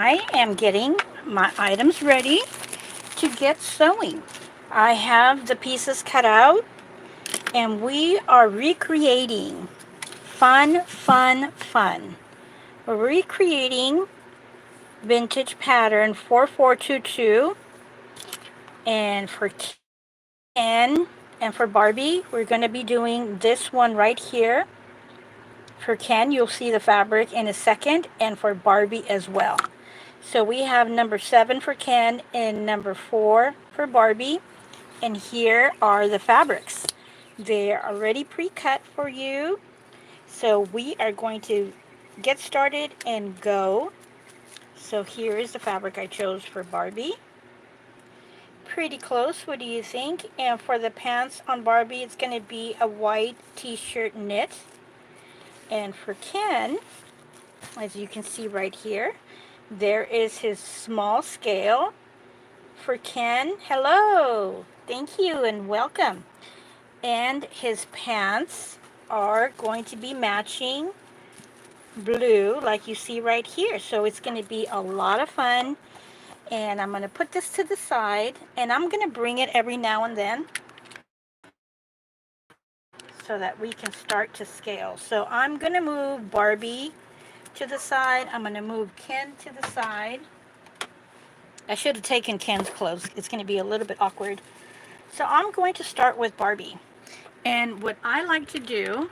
I am getting my items ready to get sewing. I have the pieces cut out and we are recreating fun, fun, fun. We're recreating vintage pattern 4422, and for Ken and for Barbie, we're going to be doing this one right here. For Ken, you'll see the fabric in a second, and for Barbie as well. So we have number 7 for Ken and number 4 for Barbie. And here are the fabrics. They're already pre-cut for you. So we are going to get started and go. So here is the fabric I chose for Barbie. Pretty close, what do you think? And for the pants on Barbie, it's going to be a white t-shirt knit. And for Ken, as you can see right here, there is his small scale. For Ken, hello, thank you and welcome. And his pants are going to be matching blue like you see right here. So it's going to be a lot of fun. And I'm going to put this to the side and I'm going to bring it every now and then so that we can start to scale. So I'm going to move Barbie to the side. I'm going to move Ken to the side. I should have taken Ken's clothes. It's going to be a little bit awkward. So I'm going to start with Barbie. And what I like to do,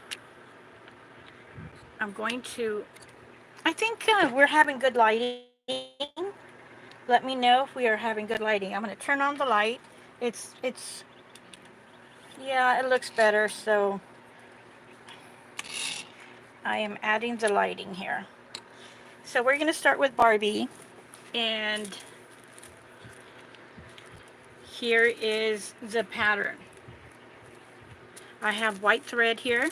I think we're having good lighting. Let me know if we are having good lighting. I'm going to turn on the light. It's yeah, it looks better. So I am adding the lighting here. So we're going to start with Barbie. And here is the pattern. I have white thread here.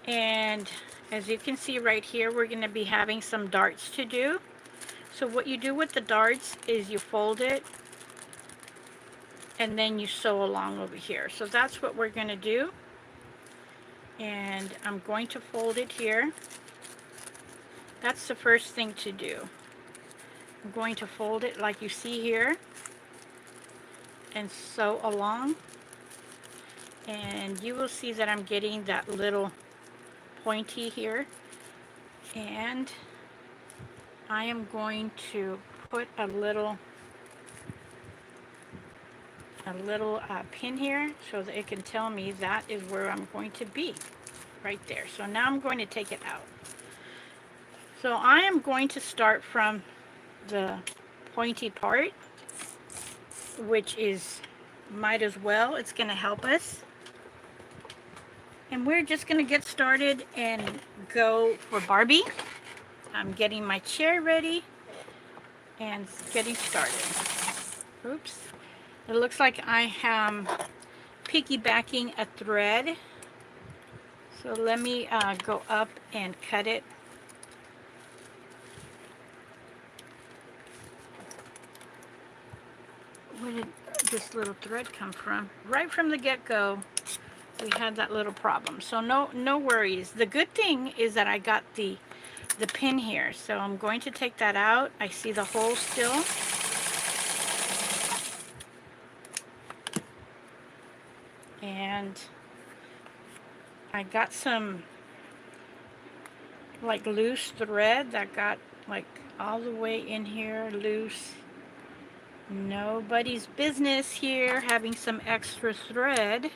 And as you can see right here, we're going to be having some darts to do. So what you do with the darts is you fold it and then you sew along over here. So that's what we're going to do. And I'm going to fold it here. That's the first thing to do. I'm going to fold it like you see here and sew along. And you will see that I'm getting that little pointy here. And I am going to put a little pin here so that it can tell me that is where I'm going to be right there. So now I'm going to take it out. So I am going to start from the pointy part, which is might as well, it's going to help us. And we're just going to get started and go for Barbie. I'm getting my chair ready and getting started. Oops. It looks like I am piggybacking a thread. So let me go up and cut it. Where did this little thread come from? Right from the get-go, we had that little problem. So no worries. The good thing is that I got the pin here. So I'm going to take that out. I see the hole still. And I got some like loose thread that got like all the way in here loose. Nobody's business here having some extra thread.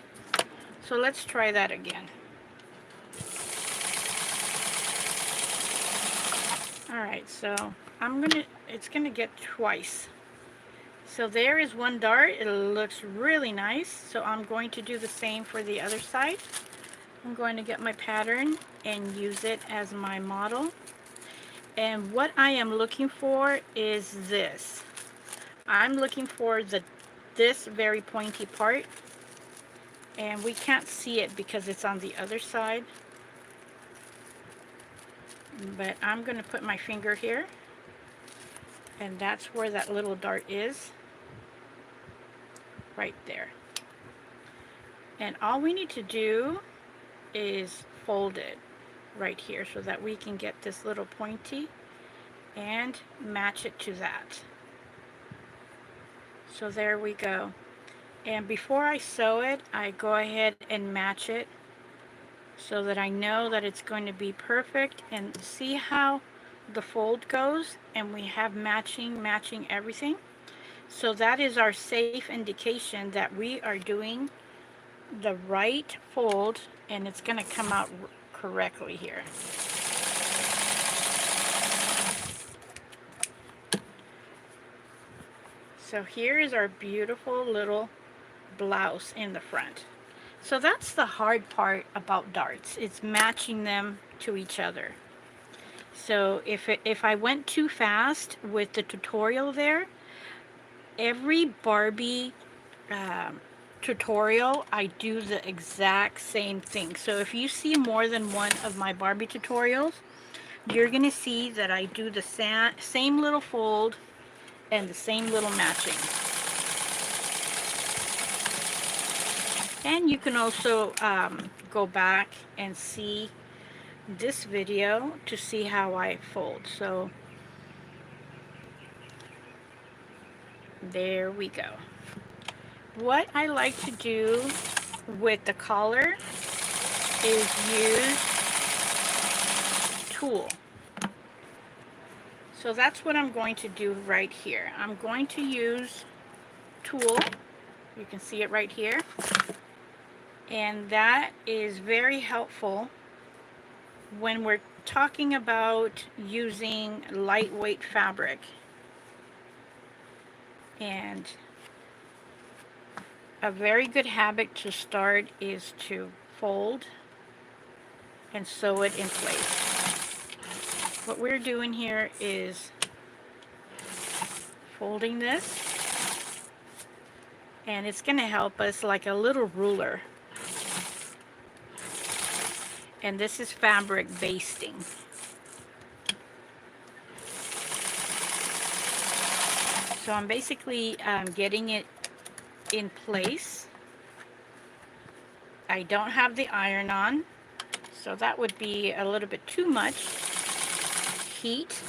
So let's try that again. Alright, so it's gonna get twice. So there is one dart. It looks really nice. So I'm going to do the same for the other side. I'm going to get my pattern and use it as my model. And what I am looking for is this. I'm looking for this very pointy part. And we can't see it because it's on the other side. But I'm going to put my finger here. And that's where that little dart is. Right there. And all we need to do is fold it right here so that we can get this little pointy. and match it to that. So there we go. And before I sew it, I go ahead and match it so that I know that it's going to be perfect. And see how the fold goes, and we have matching everything. So that is our safe indication that we are doing the right fold, and it's going to come out correctly here. So here is our beautiful little blouse in the front. So that's the hard part about darts. It's matching them to each other. So if I went too fast with the tutorial there, every Barbie tutorial, I do the exact same thing. So if you see more than one of my Barbie tutorials, you're going to see that I do the same little fold and the same little matching. And you can also go back and see this video to see how I fold. So there we go. What I like to do with the collar is use tulle. So that's what I'm going to do right here. I'm going to use tulle. You can see it right here. And that is very helpful when we're talking about using lightweight fabric. And a very good habit to start is to fold and sew it in place. What we're doing here is folding this, and it's going to help us like a little ruler. And this is fabric basting. So I'm basically getting it in place. I don't have the iron on, so that would be a little bit too much heat.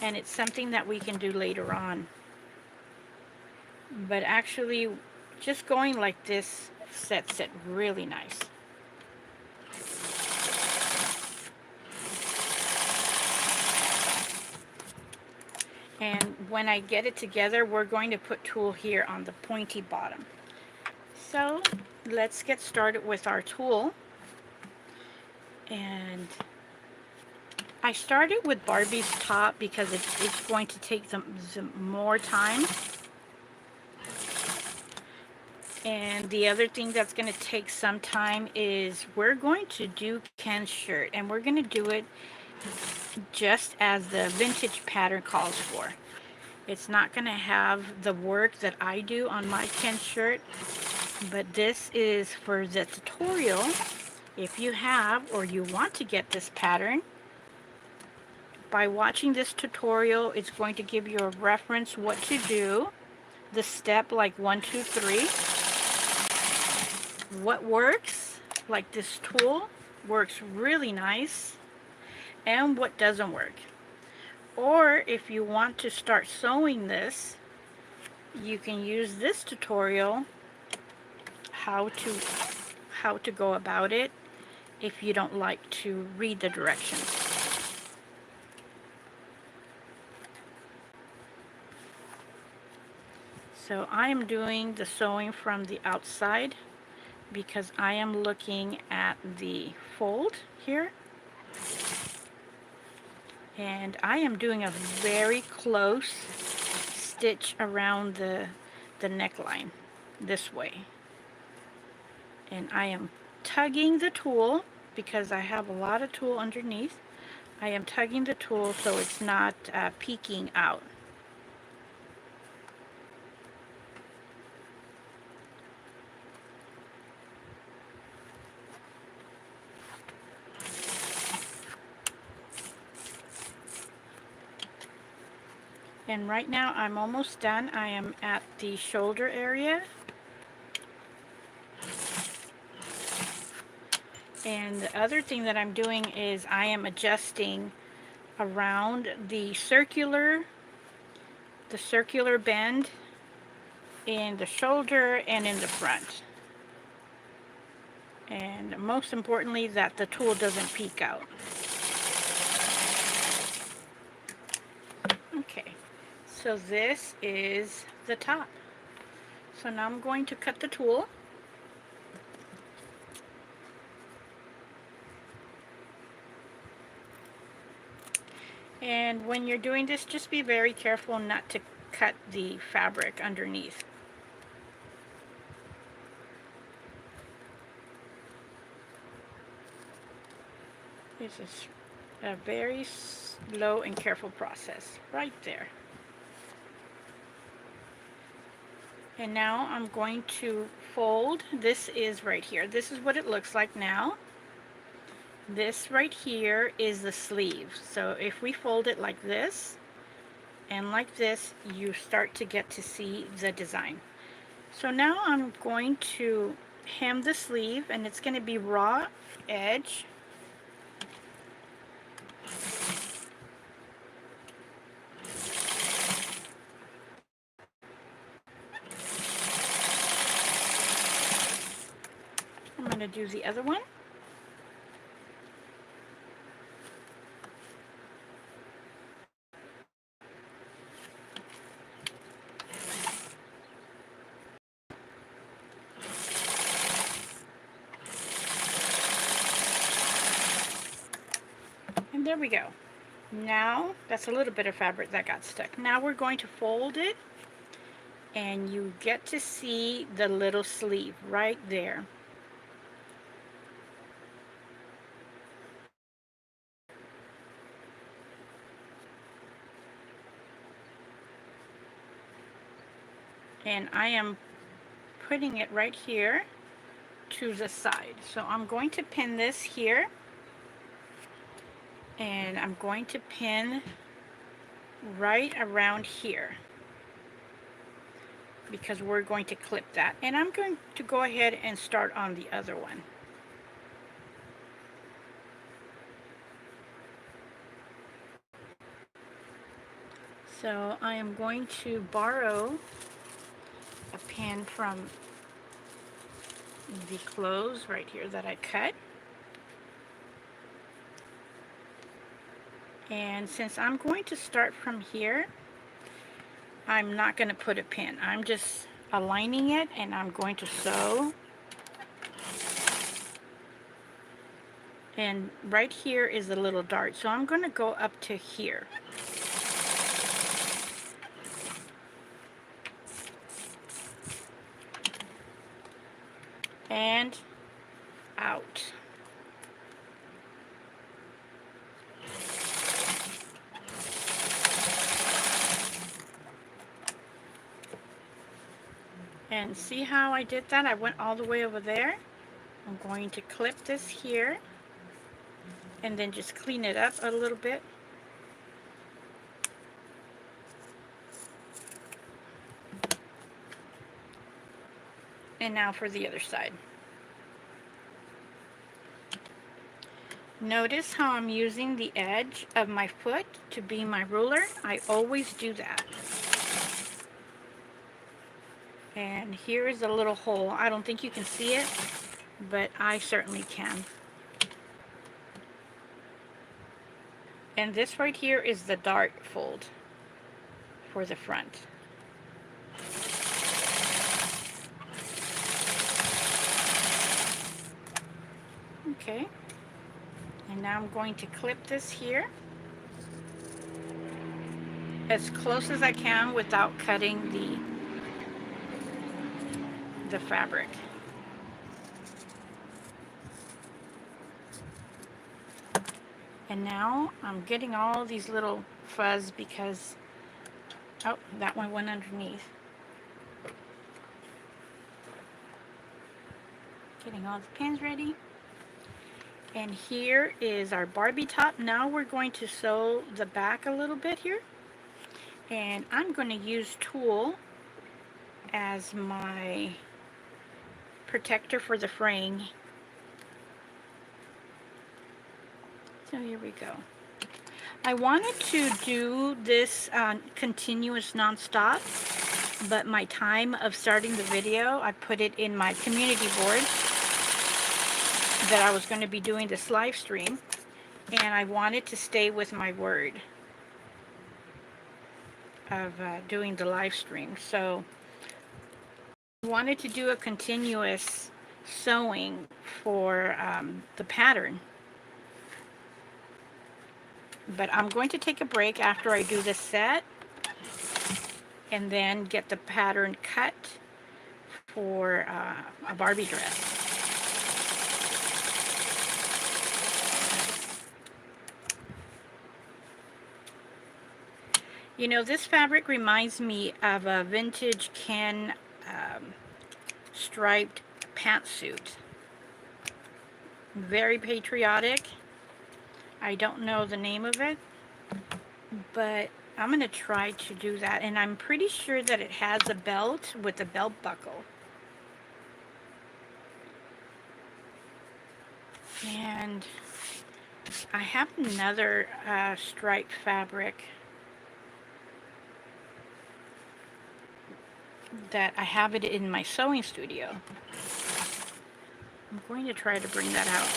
And it's something that we can do later on. But actually, just going like this sets it really nice. And when I get it together, we're going to put tulle here on the pointy bottom. So let's get started with our tulle. And I started with Barbie's top because it's going to take some more time. And the other thing that's going to take some time is we're going to do Ken's shirt, and we're going to do it just as the vintage pattern calls for. It's not going to have the work that I do on my Ken shirt, but this is for the tutorial. If you have or you want to get this pattern, by watching this tutorial, it's going to give you a reference what to do, the step like 1, 2, 3, what works, like this tulle works really nice, and what doesn't work. Or if you want to start sewing this, you can use this tutorial, how to go about it, if you don't like to read the directions. So I am doing the sewing from the outside because I am looking at the fold here. And I am doing a very close stitch around the neckline this way. And I am tugging the tulle because I have a lot of tulle underneath. I am tugging the tulle so it's not peeking out. And right now I'm almost done. I am at the shoulder area. And the other thing that I'm doing is I am adjusting around the circular bend in the shoulder and in the front. And most importantly, that the tool doesn't peek out. Okay, so this is the top. So now I'm going to cut the tool. And when you're doing this, just be very careful not to cut the fabric underneath. This is a very slow and careful process right there. And now I'm going to fold. This is right here. This is what it looks like now. This right here is the sleeve. So if we fold it like this and like this, you start to get to see the design. So now I'm going to hem the sleeve, and it's going to be raw edge. I'm going to do the other one. And there we go. Now, that's a little bit of fabric that got stuck. Now we're going to fold it, and you get to see the little sleeve right there. And I am putting it right here to the side. So I'm going to pin this here, and I'm going to pin right around here because we're going to clip that. And I'm going to go ahead and start on the other one. So I am going to borrow a pin from the clothes right here that I cut. And since I'm going to start from here, I'm not going to put a pin. I'm just aligning it, and I'm going to sew. And right here is a little dart, so I'm going to go up to here. And out. And see how I did that? I went all the way over there. I'm going to clip this here and then just clean it up a little bit. And now for the other side. Notice how I'm using the edge of my foot to be my ruler. I always do that. And here is a little hole. I don't think you can see it, but I certainly can. And this right here is the dart fold for the front. Okay. And now I'm going to clip this here as close as I can without cutting the fabric. And now I'm getting all these little fuzz because, oh, that one went underneath. Getting all the pins ready. And here is our Barbie top. Now we're going to sew the back a little bit here. And I'm going to use tulle as my protector for the fraying. So here we go. I wanted to do this continuous nonstop, but my time of starting the video, I put it in my community board that I was going to be doing this live stream, and I wanted to stay with my word of doing the live stream. So I wanted to do a continuous sewing for the pattern, but I'm going to take a break after I do this set and then get the pattern cut for a Barbie dress. You know, this fabric reminds me of a vintage Ken striped pantsuit. Very patriotic. I don't know the name of it, but I'm going to try to do that. And I'm pretty sure that it has a belt with a belt buckle. And I have another striped fabric that I have it in my sewing studio. I'm going to try to bring that out.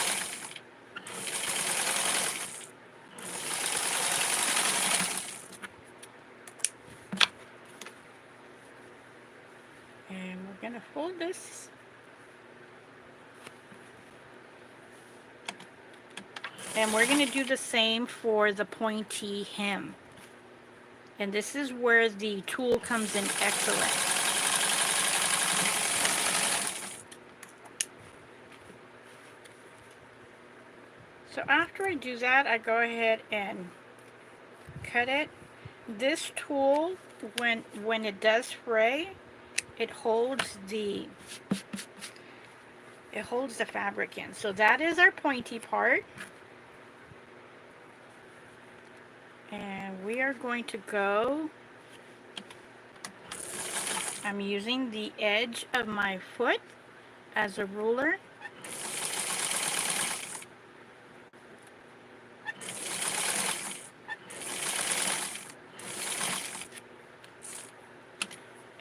And we're going to fold this. And we're going to do the same for the pointy hem. And this is where the tool comes in excellent. So after I do that, I go ahead and cut it. This tool, when it does fray, it holds the fabric in. So that is our pointy part. And we are going to go, I'm using the edge of my foot as a ruler.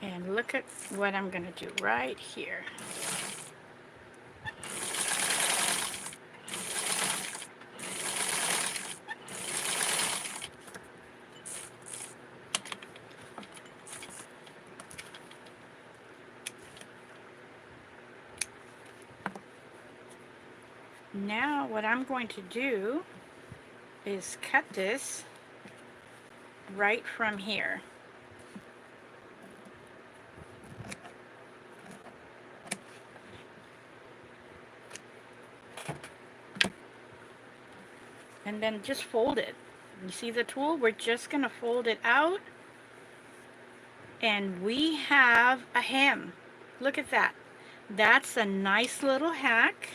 And look at what I'm going to do right here. Now what I'm going to do is cut this right from here. And then just fold it. You see the tool? We're just going to fold it out. And we have a hem. Look at that. That's a nice little hack.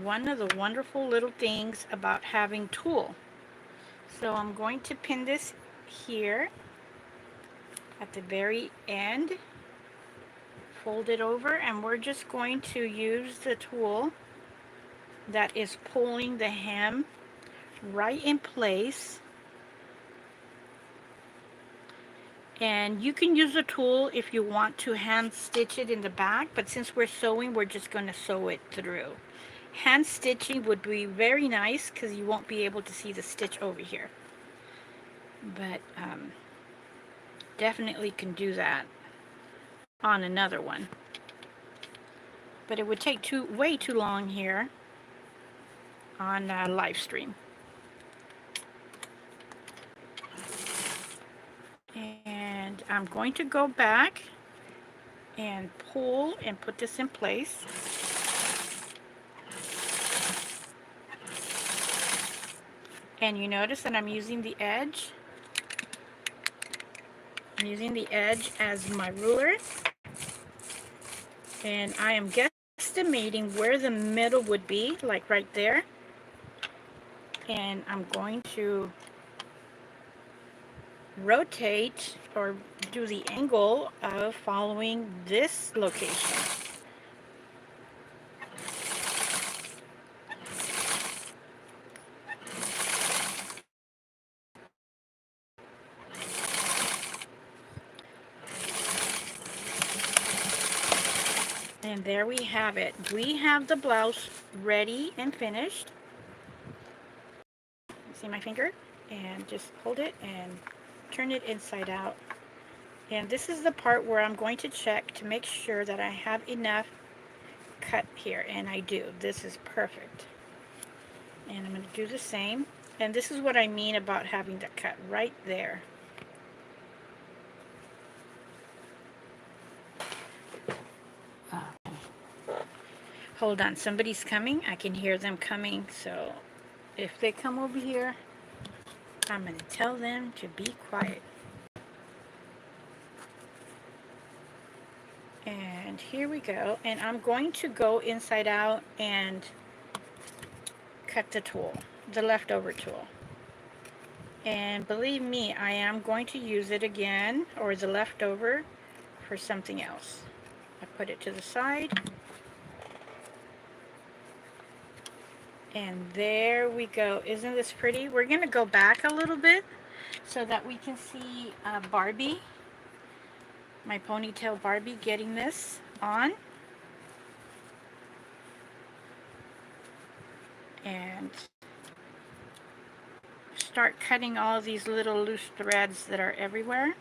One of the wonderful little things about having tulle. So I'm going to pin this here at the very end. Fold it over, and we're just going to use the tool that is pulling the hem right in place. And you can use a tool if you want to hand stitch it in the back, but since we're sewing, we're just going to sew it through. Hand stitching would be very nice because you won't be able to see the stitch over here. But definitely can do that on another one. But it would take way too long here on live stream. And I'm going to go back and pull and put this in place. And you notice that I'm using the edge. I'm using the edge as my ruler. And I am guesstimating where the middle would be, like right there. And I'm going to rotate or do the angle of following this location. And there we have it. We have the blouse ready and finished. See my finger? And just hold it and turn it inside out. And this is the part where I'm going to check to make sure that I have enough cut here. And I do. This is perfect. And I'm going to do the same. And this is what I mean about having the cut right there. Hold on, somebody's coming. I can hear them coming. So if they come over here, I'm going to tell them to be quiet. And here we go. And I'm going to go inside out and cut the tool, the leftover tool. And believe me, I am going to use it again, or the leftover, for something else. I put it to the side. And there we go. Isn't this pretty? We're going to go back a little bit so that we can see Barbie, my ponytail Barbie, getting this on. And start cutting all these little loose threads that are everywhere.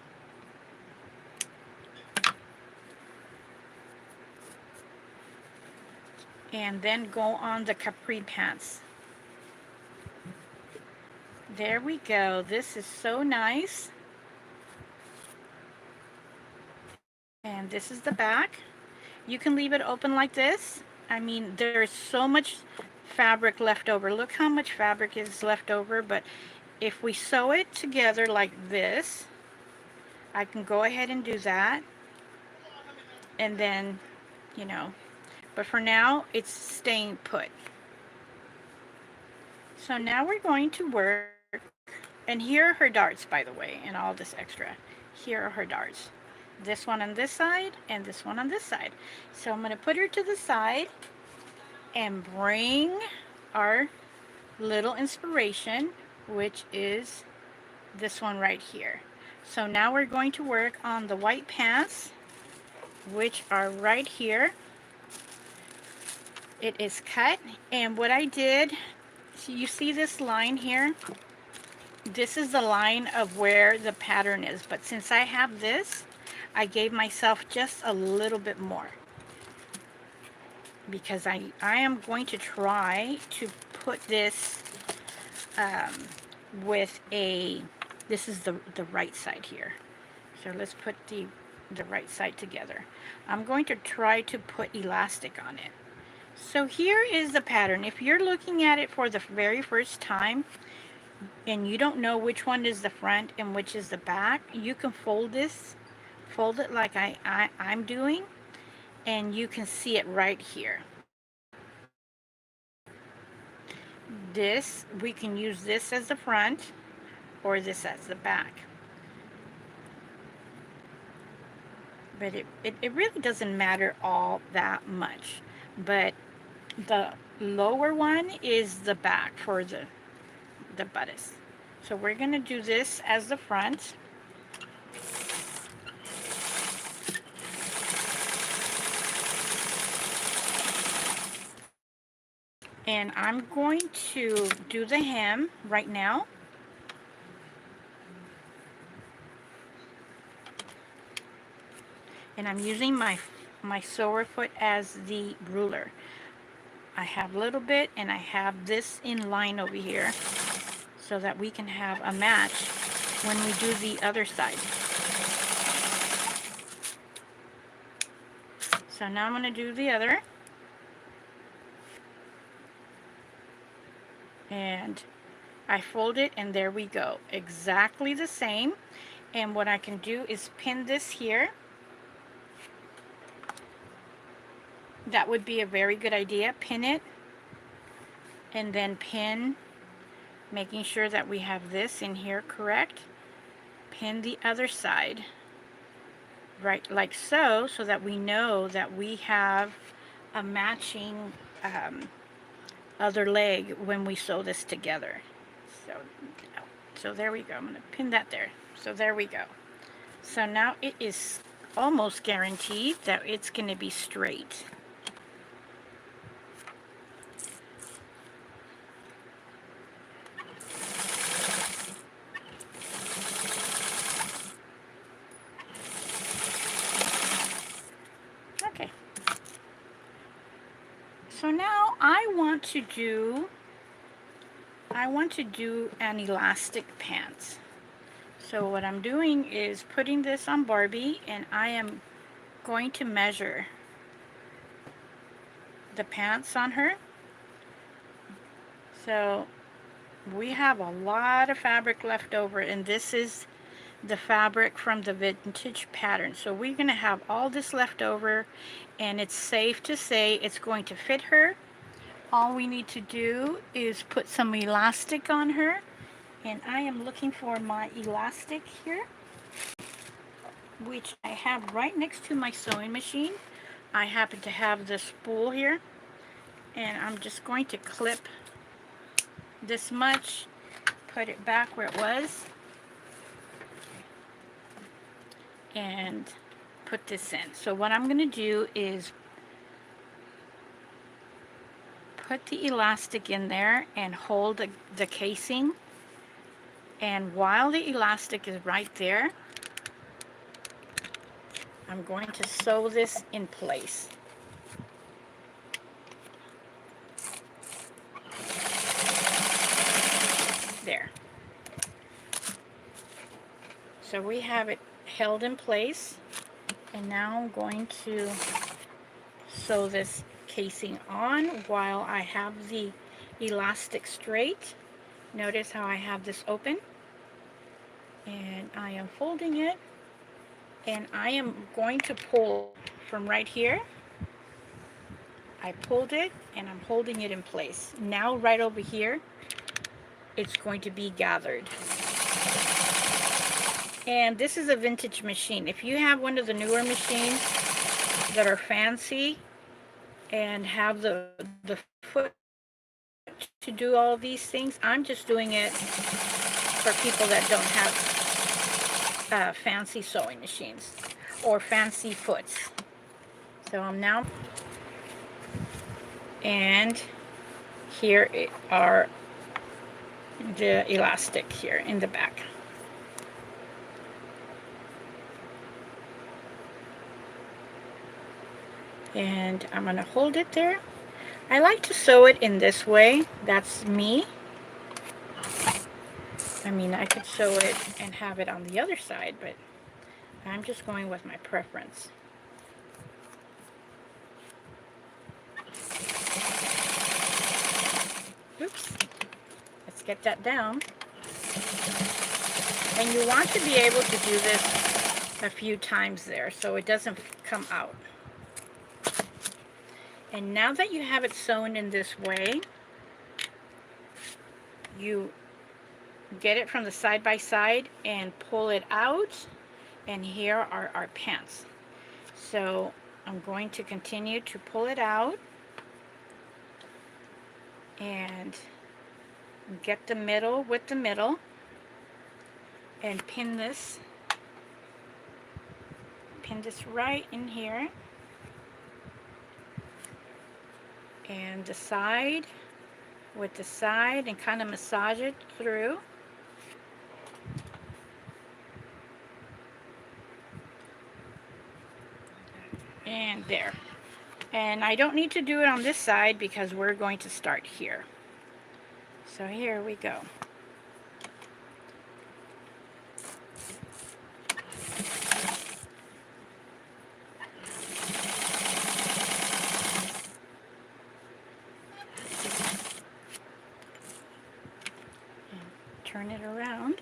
And then go on the capri pants. There we go. This is so nice. And this is the back. You can leave it open like this. I mean, there's so much fabric left over. Look how much fabric is left over, but if we sew it together like this, I can go ahead and do that. And then, you know, but for now, it's staying put. So now we're going to work, and here are her darts, by the way, and all this extra. Here are her darts. This one on this side, and this one on this side. So I'm going to put her to the side and bring our little inspiration, which is this one right here. So now we're going to work on the white pants, which are right here. It is cut, and what I did, so you see this line here? This is the line of where the pattern is, but since I have this, I gave myself just a little bit more, because I am going to try to put this with a, this is the right side here. So let's put the right side together. I'm going to try to put elastic on it. So here is the pattern. If you're looking at it for the very first time and you don't know which one is the front and which is the back, you can fold this, fold it like I'm doing, and you can see it right here. This, we can use this as the front or this as the back. But it really doesn't matter all that much. But the lower one is the back for the bodice. So we're going to do this as the front. And I'm going to do the hem right now. And I'm using my sewer foot as the ruler. I have a little bit, and I have this in line over here so that we can have a match when we do the other side. So now I'm going to do the other. And I fold it, and there we go. Exactly the same. And what I can do is pin this here. That would be a very good idea. Pin it, and then pin, making sure that we have this in here correct. Pin the other side, right like so, so that we know that we have a matching other leg when we sew this together. So there we go. I'm going to pin that there. So there we go. So now it is almost guaranteed that it's going to be straight. to do an elastic pants. So what I'm doing is putting this on Barbie, and I am going to measure the pants on her. So we have a lot of fabric left over, and this is the fabric from the vintage pattern. So we're going to have all this left over, and it's safe to say it's going to fit her. All we need to do is put some elastic on her, and I am looking for my elastic here, which I have right next to my sewing machine. I happen to have this spool here, and I'm just going to clip this much, put it back where it was, and put this in. So what I'm going to do is put the elastic in there and hold the casing, and while the elastic is right there, I'm going to sew this in place. There. So we have it held in place, and now I'm going to sew this casing on while I have the elastic straight. Notice how I have this open, and I am folding it, and I am going to pull from right here. I pulled it, and I'm holding it in place. Now right over here, it's going to be gathered. And this is a vintage machine. If you have one of the newer machines that are fancy and have the foot to do all these things, I'm just doing it for people that don't have fancy sewing machines or fancy foots. So I'm now, and here are the elastic here in the back. And I'm going to hold it there. I like to sew it in this way. That's me. I mean, I could sew it and have it on the other side, but I'm just going with my preference. Oops. Let's get that down. And you want to be able to do this a few times there so it doesn't come out. And now that you have it sewn in this way, you get it from the side by side and pull it out, and here are our pants. So I'm going to continue to pull it out and get the middle with the middle and pin this right in here, and the side with the side, and kind of massage it through. And there. And I don't need to do it on this side because we're going to start here. So here we go. And turn it around.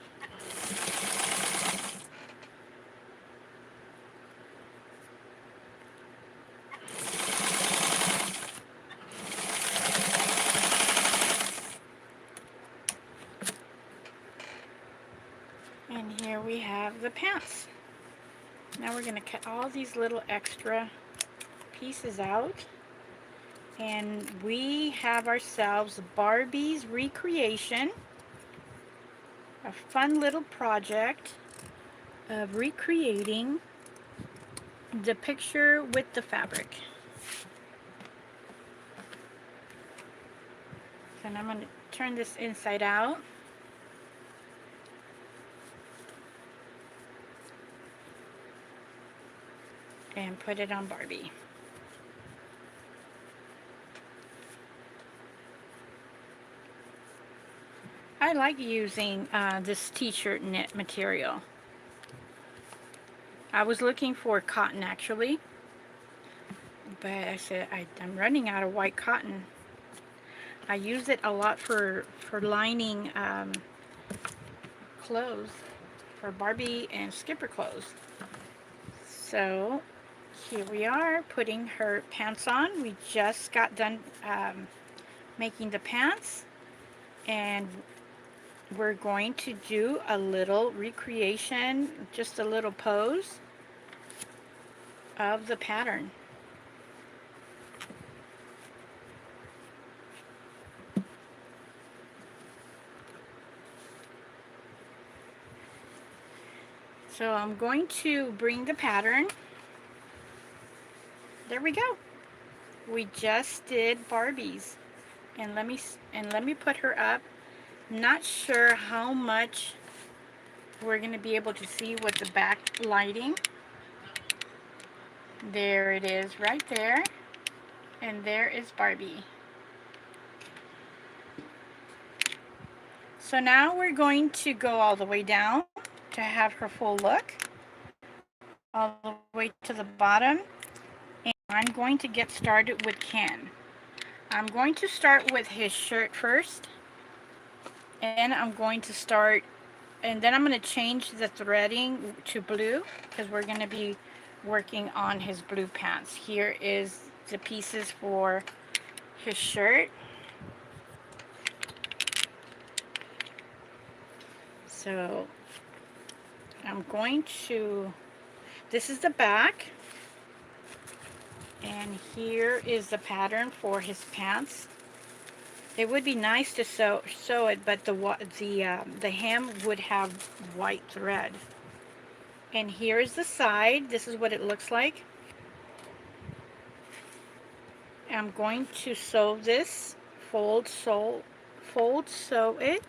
And here we have the pants. Now we're going to cut all these little extra pieces out, and we have ourselves Barbie's recreation, a fun little project of recreating the picture with the fabric. So now I'm going to turn this inside out. And put it on Barbie. I like using this t-shirt knit material. I was looking for cotton actually, but I said I'm running out of white cotton. I use it a lot for lining clothes, for Barbie and Skipper clothes. So here we are putting her pants on. We just got done making the pants, and we're going to do a little recreation, just a little pose of the pattern. So I'm going to bring the pattern. There we go. We just did Barbie's, and let me put her up. Not sure how much we're going to be able to see with the back lighting. There it is right there, and there is Barbie. So now we're going to go all the way down to have her full look, all the way to the bottom, and I'm going to get started with Ken. I'm going to start with his shirt first, and I'm going to start, and then I'm going to change the threading to blue because we're going to be working on his blue pants. Here is the pieces for his shirt. So I'm going to, this is the back, and here is the pattern for his pants. It would be nice to sew it, but the hem would have white thread. And here is the side. This is what it looks like. I'm going to sew this, fold sew it,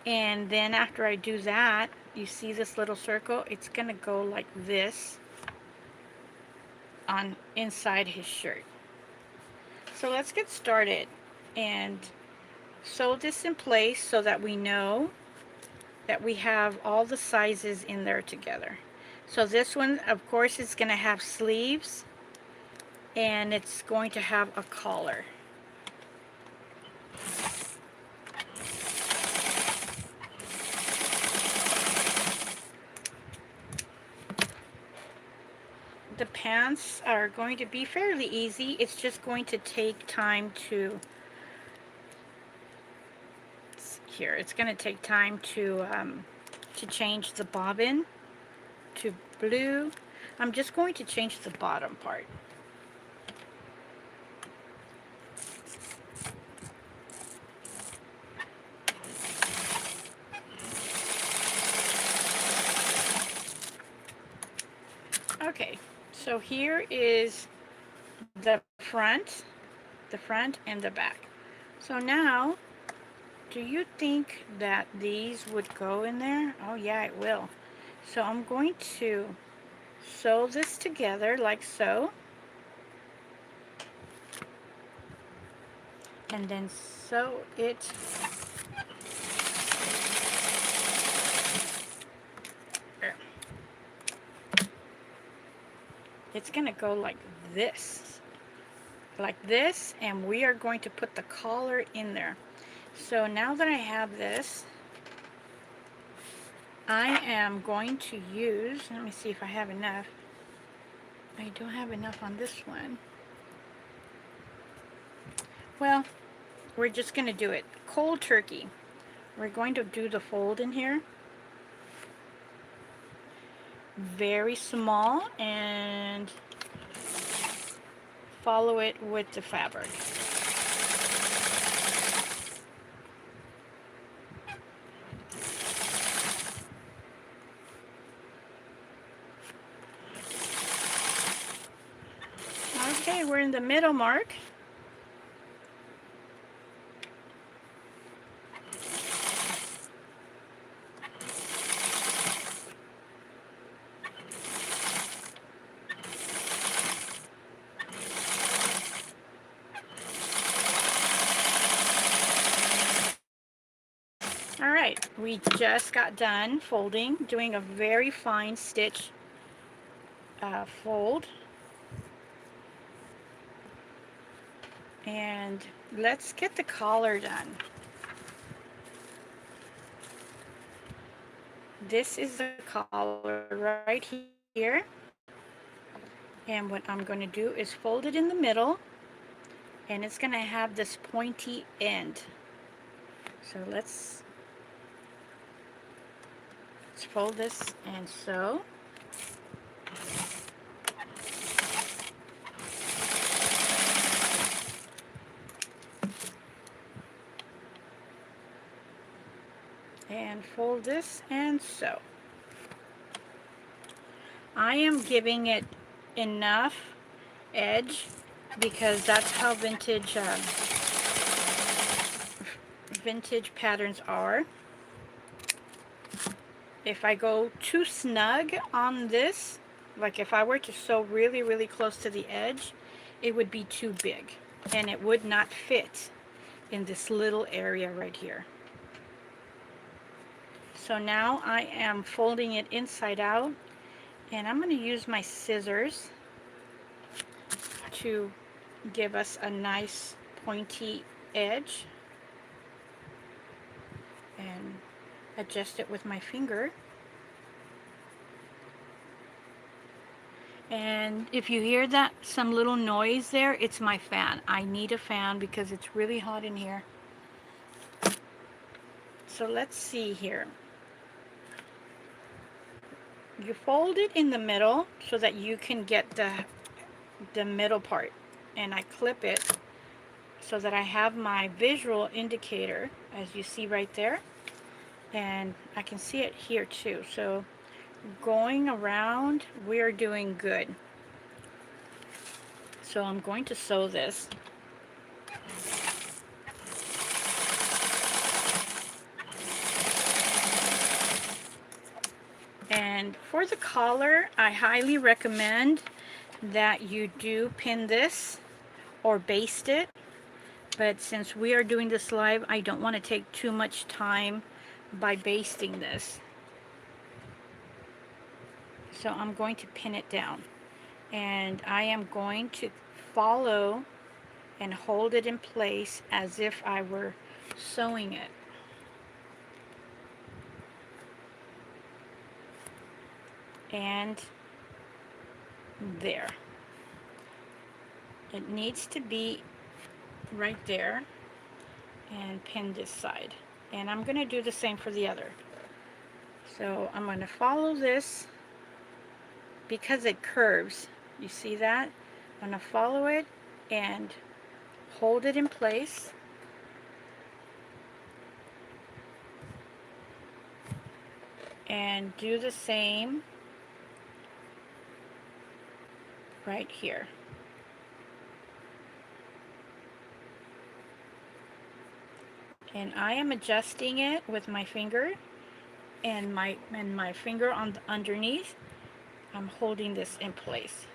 and then after I do that, you see this little circle? It's gonna go like this on inside his shirt. So let's get started and sew this in place so that we know that we have all the sizes in there together. So this one, of course, is going to have sleeves, and it's going to have a collar. The pants are going to be fairly easy. It's just going to take time to, here, it's going to take time to change the bobbin to blue. I'm just going to change the bottom part. Okay, so here is the front and the back. So now, do you think that these would go in there? Oh yeah, it will. So I'm going to sew this together like so, and then sew it there. It's gonna go like this, and we are going to put the collar in there. So now that I have this, I am going to use, let me see if I have enough. I don't have enough on this one. Well, we're just going to do it cold turkey. We're going to do the fold in here. Very small, and follow it with the fabric. Okay, we're in the middle mark. All right, we just got done folding, doing a very fine stitch fold. And let's get the collar done. This is the collar right here. And what I'm going to do is fold it in the middle. And it's going to have this pointy end. So let's fold this and sew. And fold this and sew. I am giving it enough edge because that's how vintage patterns are. If I go too snug on this, like if I were to sew really, really close to the edge, it would be too big and it would not fit in this little area right here. So now I am folding it inside out, and I'm going to use my scissors to give us a nice pointy edge and adjust it with my finger. And if you hear that some little noise there, it's my fan. I need a fan because it's really hot in here. So let's see here. You fold it in the middle so that you can get the middle part, and I clip it so that I have my visual indicator, as you see right there, and I can see it here too. So going around, we're doing good. So I'm going to sew this. And for the collar, I highly recommend that you do pin this or baste it. But since we are doing this live, I don't want to take too much time by basting this. So I'm going to pin it down. And I am going to follow and hold it in place as if I were sewing it. And there. It needs to be right there, and pin this side. And I'm going to do the same for the other. So I'm going to follow this because it curves. You see that? I'm going to follow it and hold it in place. And do the same right here. And I am adjusting it with my finger and my finger on the underneath. I'm holding this in place.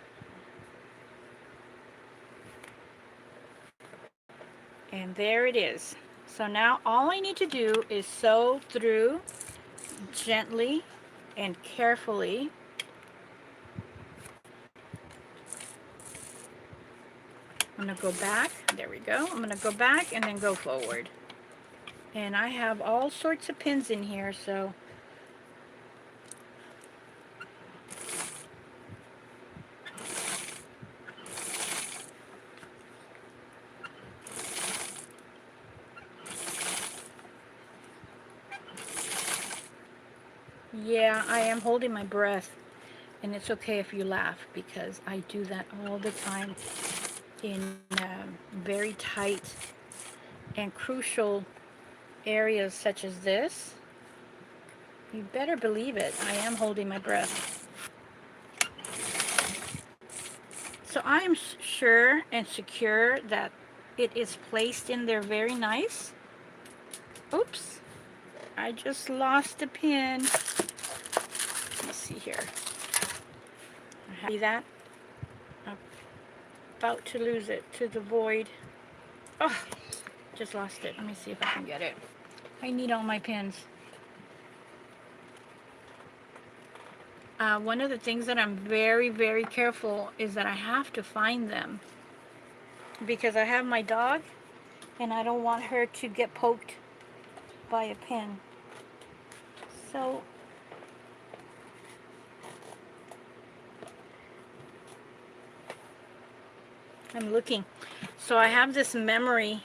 And there it is. So now all I need to do is sew through gently and carefully. I'm going to go back. There we go. I'm going to go back and then go forward. And I have all sorts of pins in here, so yeah, I am holding my breath. And it's okay if you laugh because I do that all the time in very tight and crucial areas such as this. You better believe it, I am holding my breath. So I am sure and secure that it is placed in there very nice. Oops, I just lost a pin. Let me see here. See that? I'm about to lose it to the void. Oh, just lost it. Let me see if I can get it. I need all my pins. One of the things that I'm very, very careful is that I have to find them because I have my dog and I don't want her to get poked by a pin. So I'm looking. So I have this memory,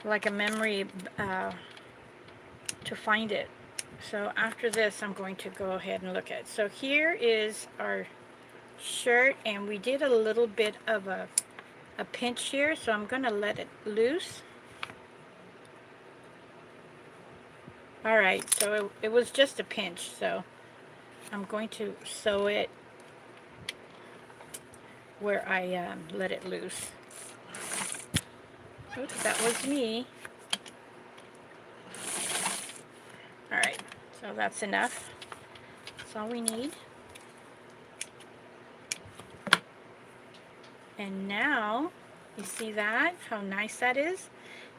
like a memory to find it. So after this, I'm going to go ahead and look at it. So here is our shirt, and we did a little bit of a pinch here, so I'm going to let it loose. Alright, so it was just a pinch, so I'm going to sew it where I let it loose. Oops, that was me. Alright, so that's enough. That's all we need. And now, you see that? How nice that is?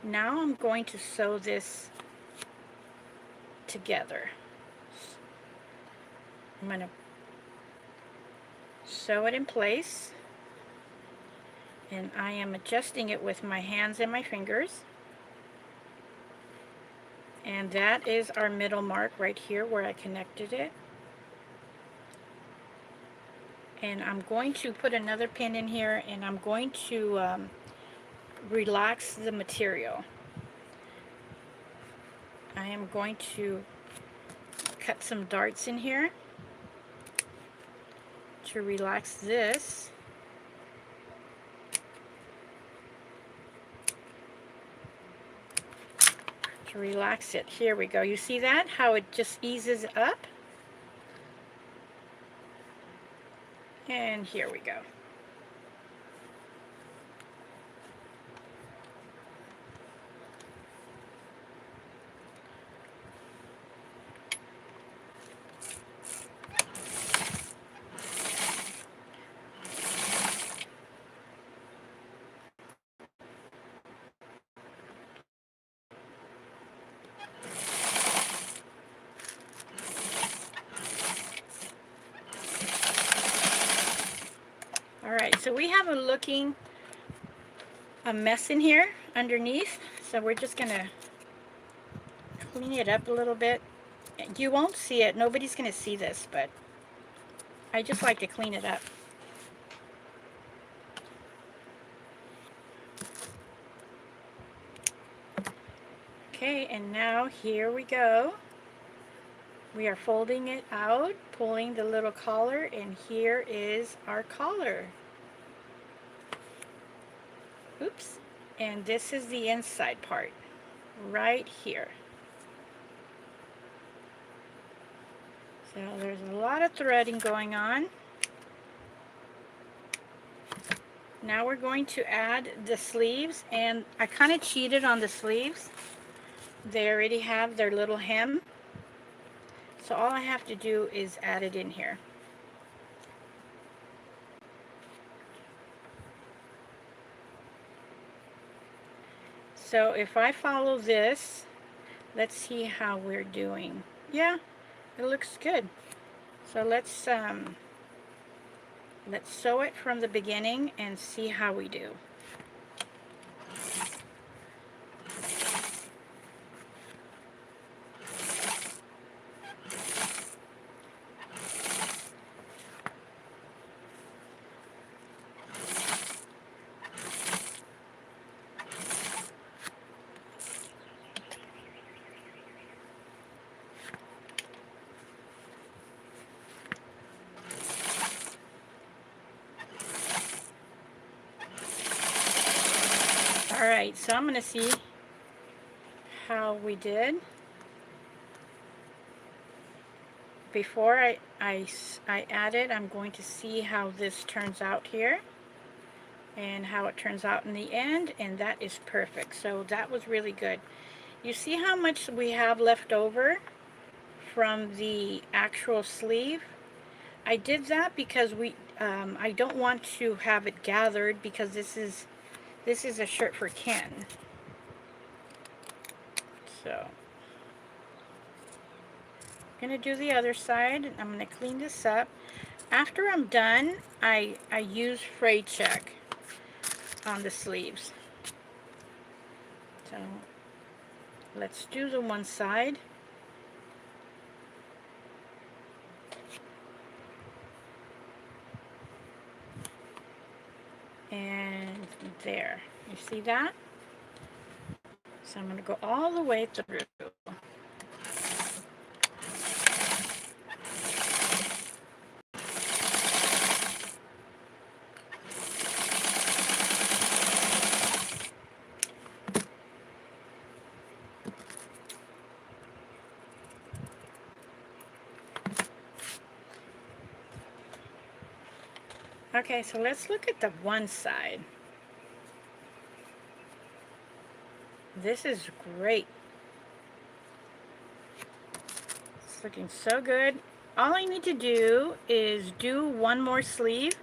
Now I'm going to sew this together. I'm going to sew it in place. And I am adjusting it with my hands and my fingers. And that is our middle mark right here where I connected it. And I'm going to put another pin in here, and I'm going to relax the material. I am going to cut some darts in here to relax this. To relax it. Here we go. You see that? How it just eases up? And here we go. Alright, so we have a mess in here underneath, so we're just going to clean it up a little bit. You won't see it, nobody's going to see this, but I just like to clean it up. Okay, and now here we go. We are folding it out, pulling the little collar, and here is our collar. Oops. And this is the inside part, right here. So there's a lot of threading going on. Now we're going to add the sleeves, and I kind of cheated on the sleeves. They already have their little hem. So all I have to do is add it in here. So if I follow this, let's see how we're doing. Yeah, it looks good. So let's sew it from the beginning and see how we do. Alright, so I'm going to see how we did. Before I add it, I'm going to see how this turns out here and how it turns out in the end, and that is perfect. So that was really good. You see how much we have left over from the actual sleeve? I did that because I don't want to have it gathered because this is a shirt for Ken. So I'm going to do the other side. I'm going to clean this up. After I'm done, I use fray check on the sleeves. So let's do the one side. And there. You see that? So I'm going to go all the way through. Okay, so let's look at the one side. This is great. It's looking so good. All I need to do is do one more sleeve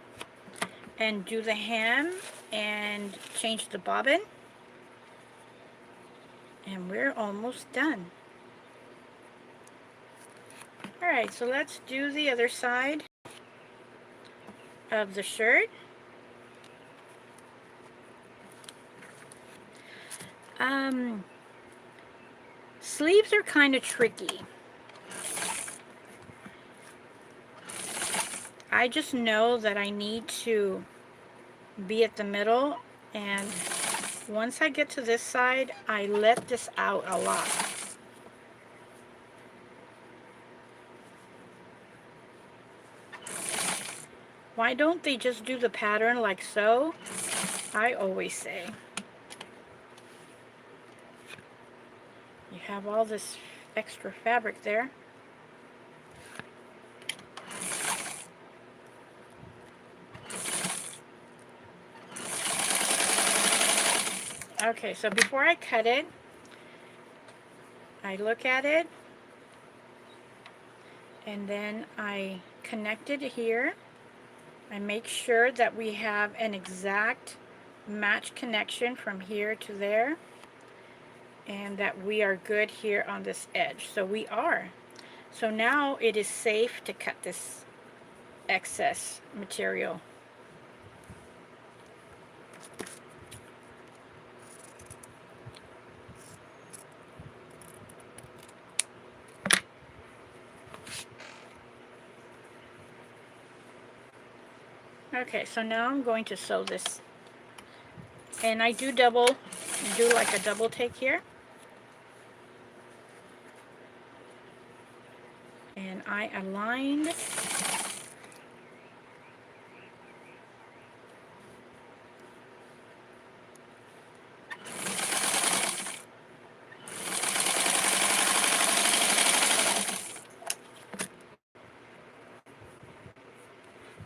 and do the hem and change the bobbin. And we're almost done. Alright, so let's do the other side of the shirt. Sleeves are kind of tricky. I just know that I need to be at the middle, and once I get to this side, I let this out a lot. Why don't they just do the pattern like so? I always say. You have all this extra fabric there. Okay, so before I cut it, I look at it, and then I connect it here. I make sure that we have an exact match connection from here to there, and that we are good here on this edge. So we are. So now it is safe to cut this excess material. Okay, so now I'm going to sew this, and I do like a double take here, and I aligned.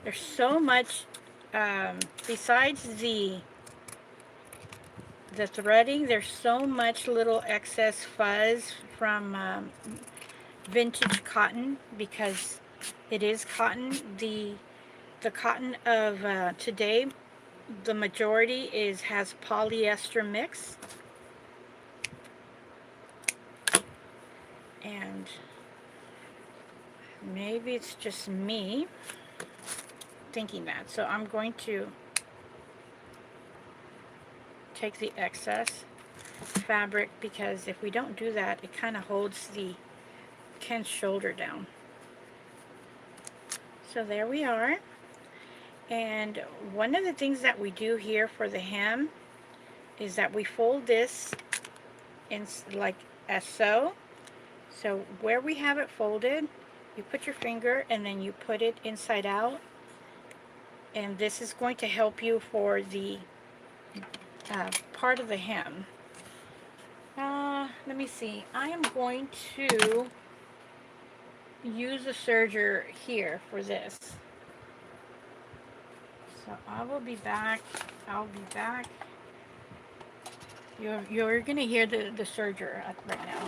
There's so much, besides the threading, there's so much little excess fuzz from vintage cotton, because it is cotton. The cotton of today, the majority has polyester mix, and maybe it's just me thinking that. So I'm going to take the excess fabric, because if we don't do that, it kind of holds the Ken's shoulder down. So there we are. And one of the things that we do here for the hem is that we fold this in like as so. So where we have it folded, you put your finger and then you put it inside out, and this is going to help you for the part of the hem. Let me see. I am going to use a serger here for this. So I will be back. I'll be back. You're gonna hear the serger right now.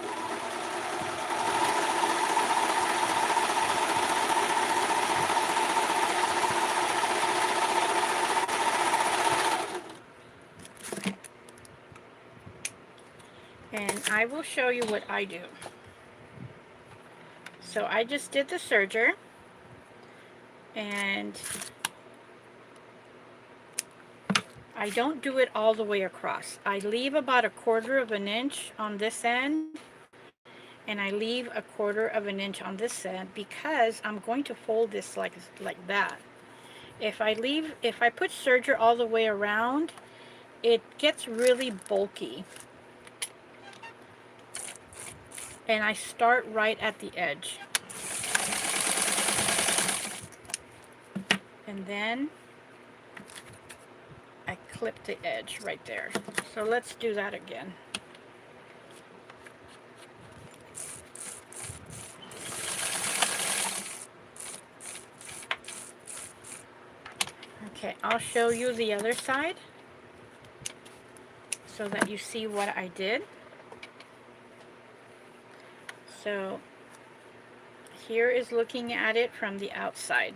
And I I will show you what I do. So I just did the serger, and I don't do it all the way across. I leave about 1/4 of an inch on this end, and I leave 1/4 of an inch on this end because I'm going to fold this like that. If I put serger all the way around, it gets really bulky. And I start right at the edge. And then I clip the edge right there. So let's do that again. Okay, I'll show you the other side so that you see what I did. So here is looking at it from the outside.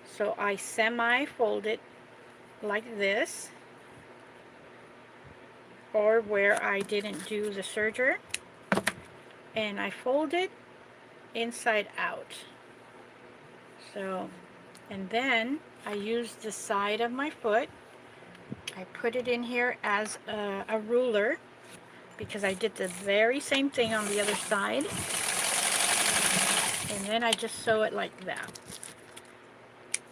So I semi-fold it like this, or where I didn't do the serger, and I fold it inside out. So, and then I use the side of my foot. I put it in here as a ruler because I did the very same thing on the other side. And then I just sew it like that.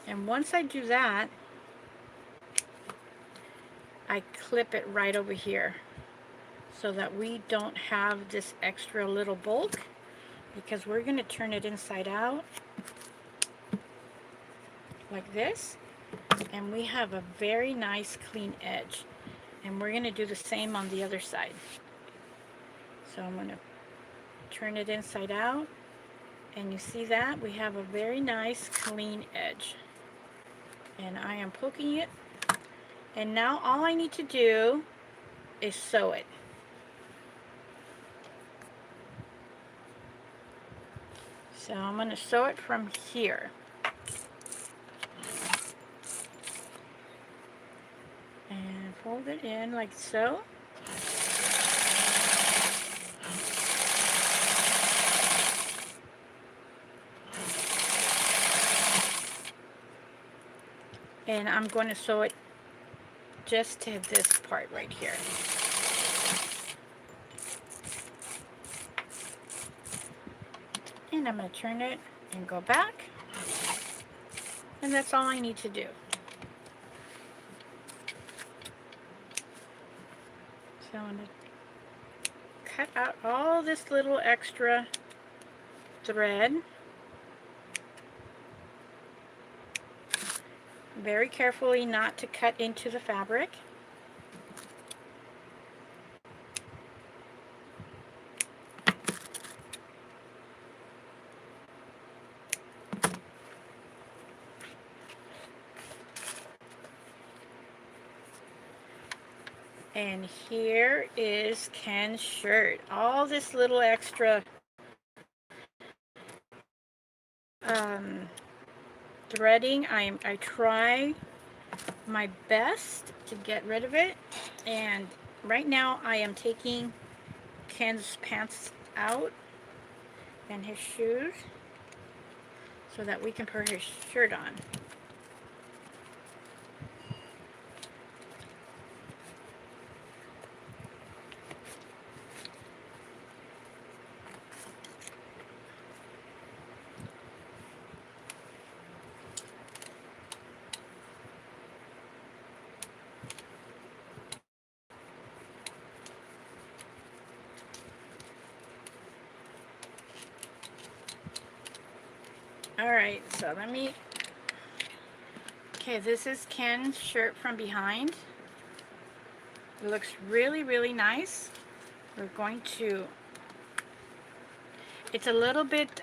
And once I do that, I clip it right over here so that we don't have this extra little bulk, because we're going to turn it inside out like this, and we have a very nice clean edge. And we're going to do the same on the other side. So I'm going to turn it inside out, and you see that we have a very nice clean edge. And I am poking it, and now all I need to do is sew it. So I'm going to sew it from here. And fold it in like so. And I'm going to sew it just to this part right here. And I'm going to turn it and go back. And that's all I need to do. So I'm going to cut out all this little extra thread. Very carefully not to cut into the fabric. And here is Ken's shirt. All this little extra threading, I try my best to get rid of it. And right now I am taking Ken's pants out and his shoes so that we can put his shirt on. Alright, so let me... Okay, this is Ken's shirt from behind. It looks really, really nice. We're going to... It's a little bit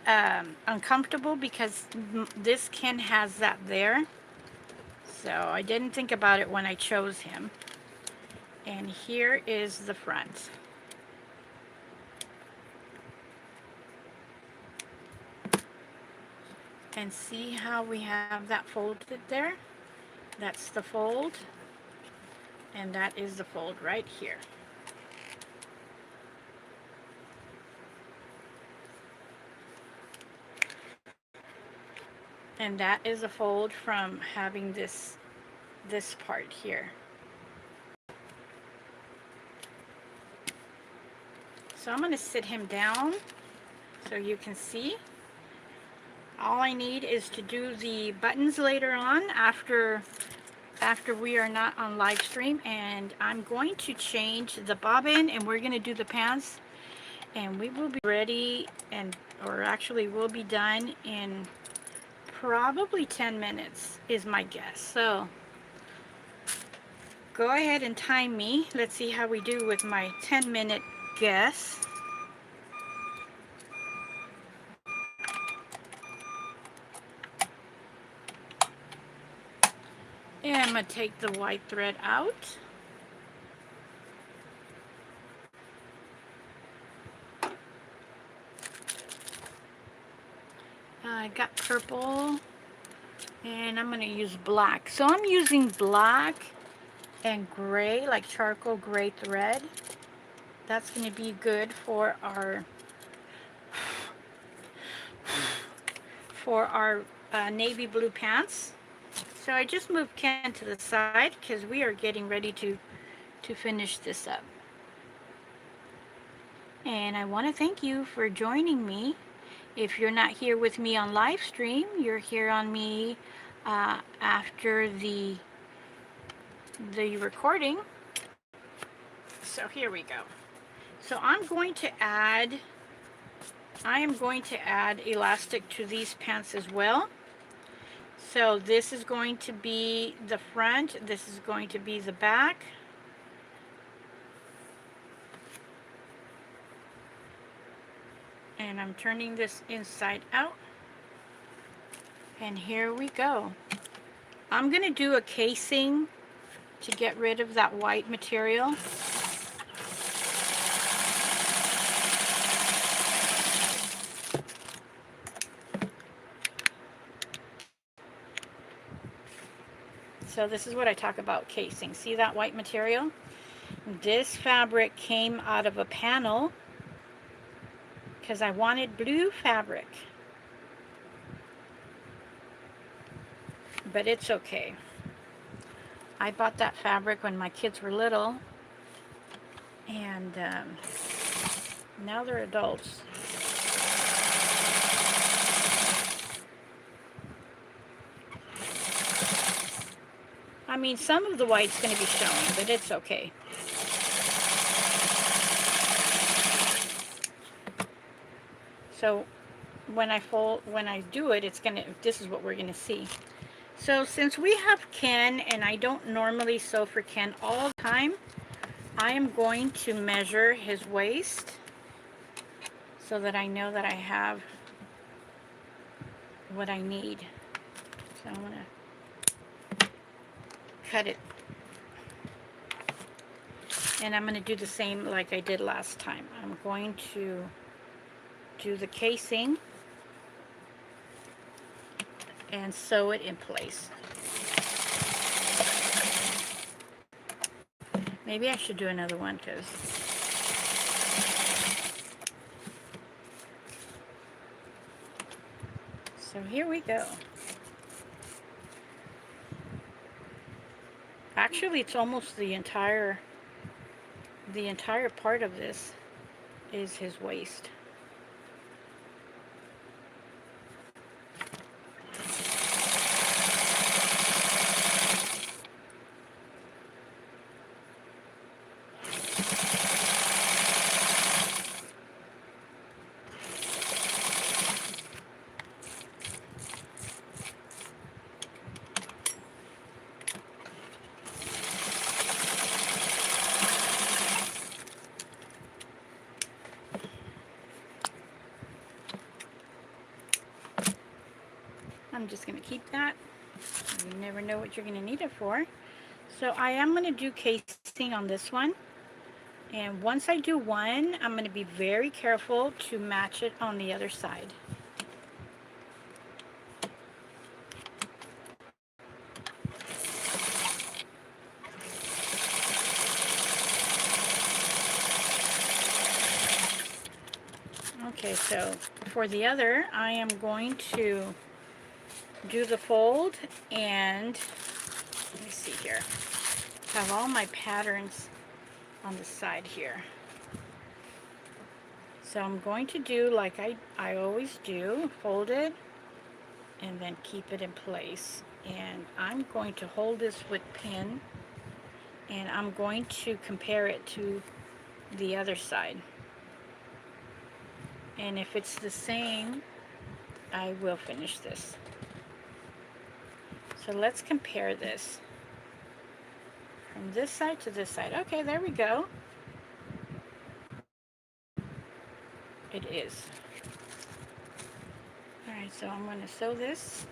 uncomfortable because this Ken has that there. So I didn't think about it when I chose him. And here is the front. And see how we have that folded there? That's the fold. And that is the fold right here. And that is a fold from having this part here. So I'm going to sit him down so you can see. All I need is to do the buttons later on after we are not on live stream, and I'm going to change the bobbin and we're going to do the pants, and we will be ready, and or actually we'll be done in probably 10 minutes is my guess. So go ahead and time me. Let's see how we do with my 10-minute guess. And I'm going to take the white thread out. I got purple, and I'm going to use black. So I'm using black and gray, like charcoal gray thread. That's going to be good for our navy blue pants. So I just moved Ken to the side because we are getting ready to finish this up. And I want to thank you for joining me. If you're not here with me on live stream, you're here on me after the recording. So here we go. So I am going to add elastic to these pants as well. So this is going to be the front, this is going to be the back. And I'm turning this inside out. And here we go. I'm going to do a casing to get rid of that white material. So this is what I talk about casing. See that white material? This fabric came out of a panel because I wanted blue fabric. But it's okay. I bought that fabric when my kids were little, and now they're adults. I mean, some of the white's going to be showing, but it's okay. So when I do it, this is what we're going to see. So since we have Ken, and I don't normally sew for Ken all the time, I am going to measure his waist so that I know that I have what I need. So I'm going to cut it. And I'm going to do the same like I did last time. I'm going to do the casing and sew it in place. Maybe I should do another one because so here we go. Actually, it's almost the entire part of this is his waist. I'm just going to keep that. You never know what you're going to need it for. So I am going to do casing on this one. And once I do one, I'm going to be very careful to match it on the other side. Okay, so for the other, I am going to do the fold, and let me see here. I have all my patterns on the side here. So I'm going to do like I always do, fold it and then keep it in place. And I'm going to hold this with pin, and I'm going to compare it to the other side. And if it's the same, I will finish this. So let's compare this from this side to this side. Okay, there we go. It is. All right, so I'm going to sew this.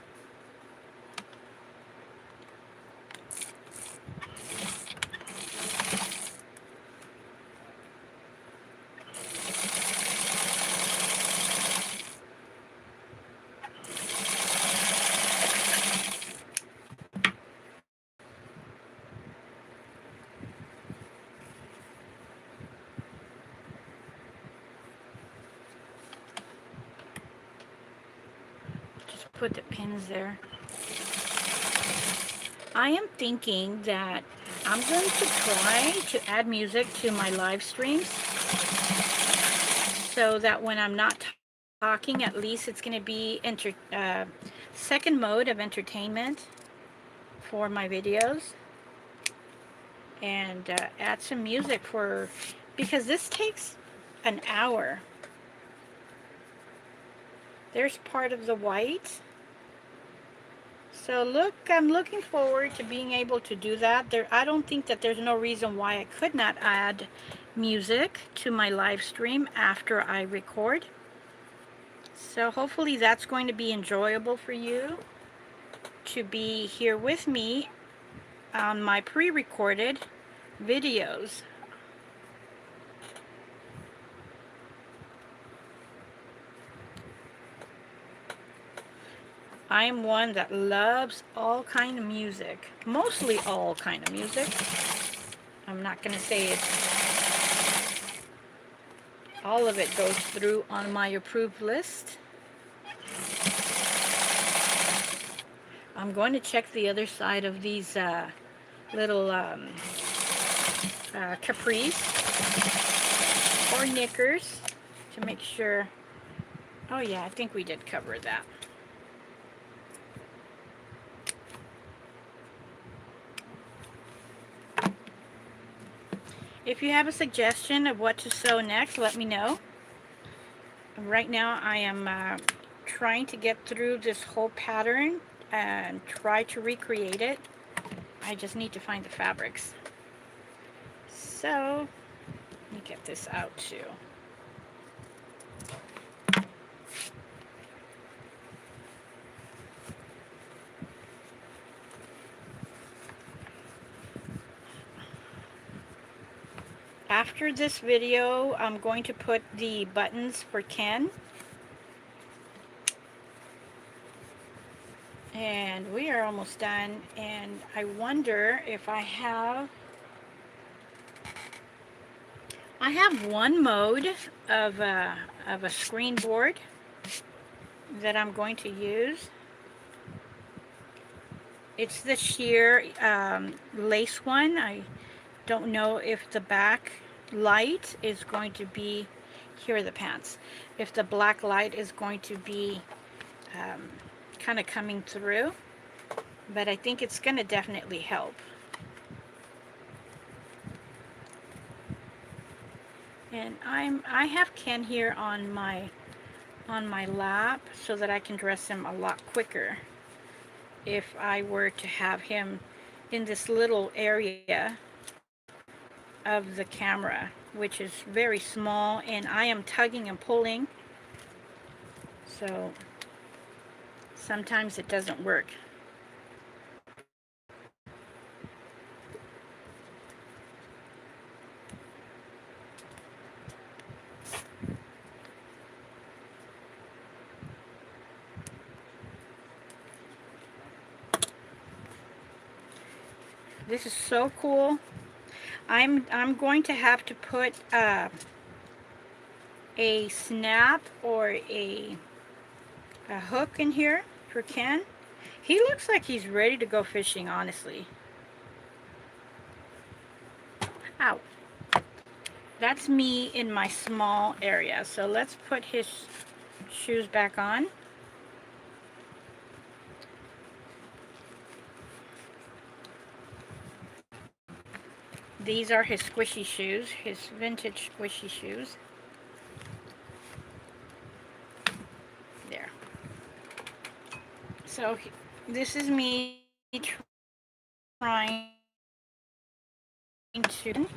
Just put the pins there. I am thinking that I'm going to try to add music to my live streams so that when I'm not talking, at least it's going to be second mode of entertainment for my videos, and add some music because this takes an hour. There's part of the white. So look, I'm looking forward to being able to do that. I don't think that there's no reason why I could not add music to my live stream after I record. So hopefully that's going to be enjoyable for you to be here with me on my pre-recorded videos. I'm one that loves all kind of music, mostly all kind of music. I'm not going to say it's all of it goes through on my approved list. I'm going to check the other side of these little capris or knickers to make sure. Oh yeah, I think we did cover that. If you have a suggestion of what to sew next, let me know. Right now I am trying to get through this whole pattern and try to recreate it. I just need to find the fabrics. So let me get this out too. After this video, I'm going to put the buttons for Ken. And we are almost done. And I wonder if I have one mode of a screen board that I'm going to use. It's the sheer lace one. I don't know if the back light is going to be, here are the pants, if the black light is going to be kind of coming through, but I think it's going to definitely help. And I have Ken here on my lap so that I can dress him a lot quicker if I were to have him in this little area of the camera, which is very small, and I am tugging and pulling, so sometimes it doesn't work. This is so cool. I'm going to have to put a snap or a hook in here for Ken, He looks like he's ready to go fishing, honestly. Ow. That's me in my small area. So let's put his shoes back on. These are his squishy shoes, his vintage squishy shoes. There. So this is me trying to,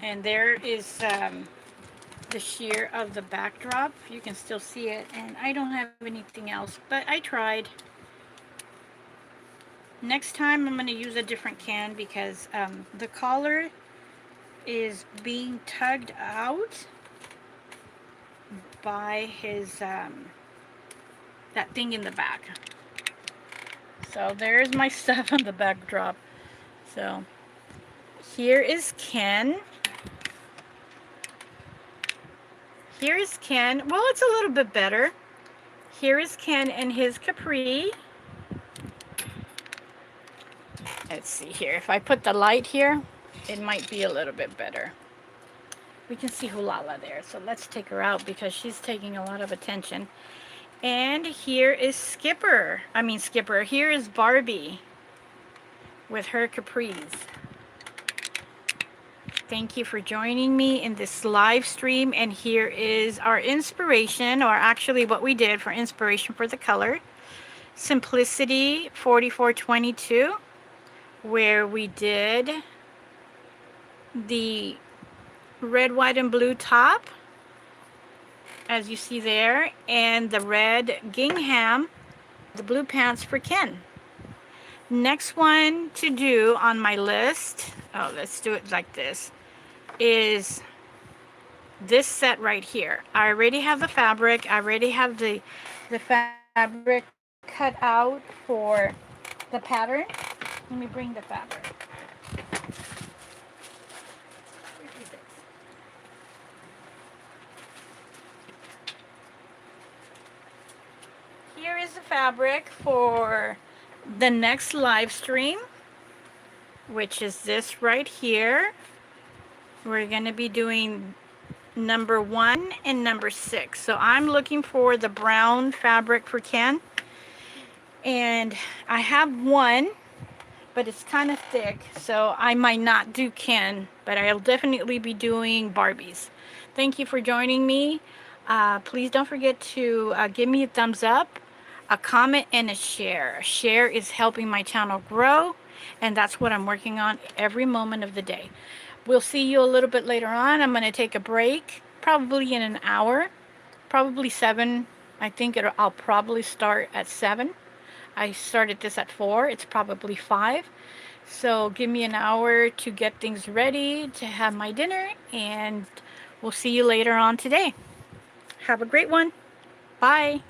and there is the sheer of the backdrop. You can still see it, and I don't have anything else, but I tried. Next time I'm going to use a different can because the collar is being tugged out by his that thing in the back. So there's my stuff on the backdrop. So here is Ken. Here is Ken. Well, it's a little bit better. Here is Ken and his capri. Let's see here. If I put the light here, it might be a little bit better. We can see Hulala there. So let's take her out because she's taking a lot of attention. And here is Skipper. Here is Barbie with her capris. Thank you for joining me in this live stream. And here is our inspiration, or actually what we did for inspiration for the color. Simplicity 4422, where we did the red, white, and blue top, as you see there, and the red gingham, the blue pants for Ken. Next one to do on my list, oh, let's do it like this, is this set right here. I already have the fabric. I already have the fabric cut out for the pattern. Let me bring the fabric. Here is the fabric for the next live stream, which is this right here. We're going to be doing number 1 and number 6. So I'm looking for the brown fabric for Ken. And I have one, but it's kind of thick, so I might not do Ken, but I'll definitely be doing Barbies. Thank you for joining me. Please don't forget to give me a thumbs up, a comment, and a share. A share is helping my channel grow, and that's what I'm working on every moment of the day. We'll see you a little bit later on. I'm going to take a break, probably in an hour, probably 7. I think I'll probably start at 7. I started this at 4. It's probably 5. So give me an hour to get things ready to have my dinner, and we'll see you later on today. Have a great one. Bye.